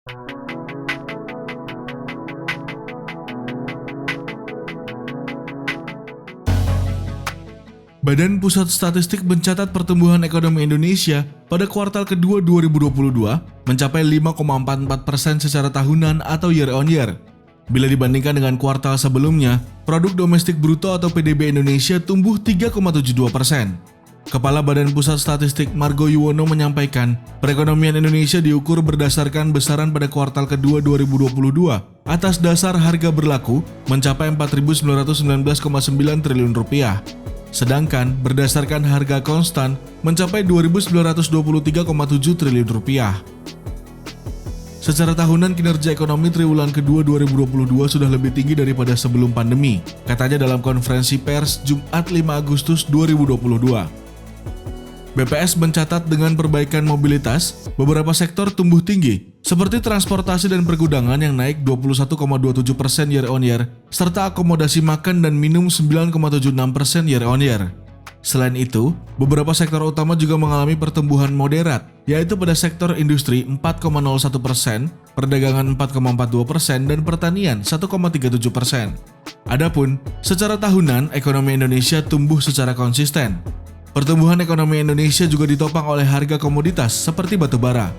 Badan Pusat Statistik mencatat pertumbuhan ekonomi Indonesia pada kuartal kedua 2022 mencapai 5,44% secara tahunan atau year on year. Bila dibandingkan dengan kuartal sebelumnya, produk domestik bruto atau PDB Indonesia tumbuh 3,72%. Kepala Badan Pusat Statistik Margo Yuwono menyampaikan, perekonomian Indonesia diukur berdasarkan besaran pada kuartal kedua 2022 atas dasar harga berlaku mencapai Rp4.919,9 triliun. Sedangkan berdasarkan harga konstan mencapai Rp2.923,7 triliun. Secara tahunan kinerja ekonomi triwulan kedua 2022 sudah lebih tinggi daripada sebelum pandemi, katanya dalam konferensi pers Jumat 5 Agustus 2022. BPS mencatat dengan perbaikan mobilitas, beberapa sektor tumbuh tinggi, seperti transportasi dan pergudangan yang naik 21,27% year on year, serta akomodasi makan dan minum 9,76% year on year. Selain itu, beberapa sektor utama juga mengalami pertumbuhan moderat, yaitu pada sektor industri 4,01%, perdagangan 4,42%, dan pertanian 1,37%. Adapun, secara tahunan, ekonomi Indonesia tumbuh secara konsisten. Pertumbuhan ekonomi Indonesia juga ditopang oleh harga komoditas seperti batu bara.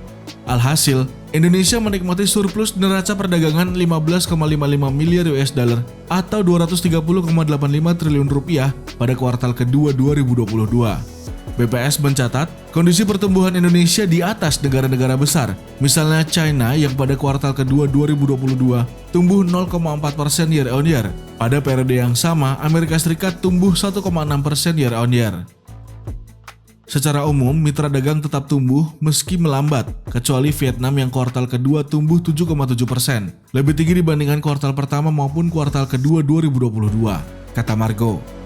Alhasil, Indonesia menikmati surplus neraca perdagangan 15,55 miliar US dollar atau 230,85 triliun rupiah pada kuartal kedua 2022. BPS mencatat, kondisi pertumbuhan Indonesia di atas negara-negara besar, misalnya China yang pada kuartal kedua 2022 tumbuh 0,4% year on year. Pada periode yang sama, Amerika Serikat tumbuh 1,6% year on year. Secara umum, mitra dagang tetap tumbuh meski melambat, kecuali Vietnam yang kuartal kedua tumbuh 7,7%, lebih tinggi dibandingkan kuartal pertama maupun kuartal kedua 2022, kata Margo.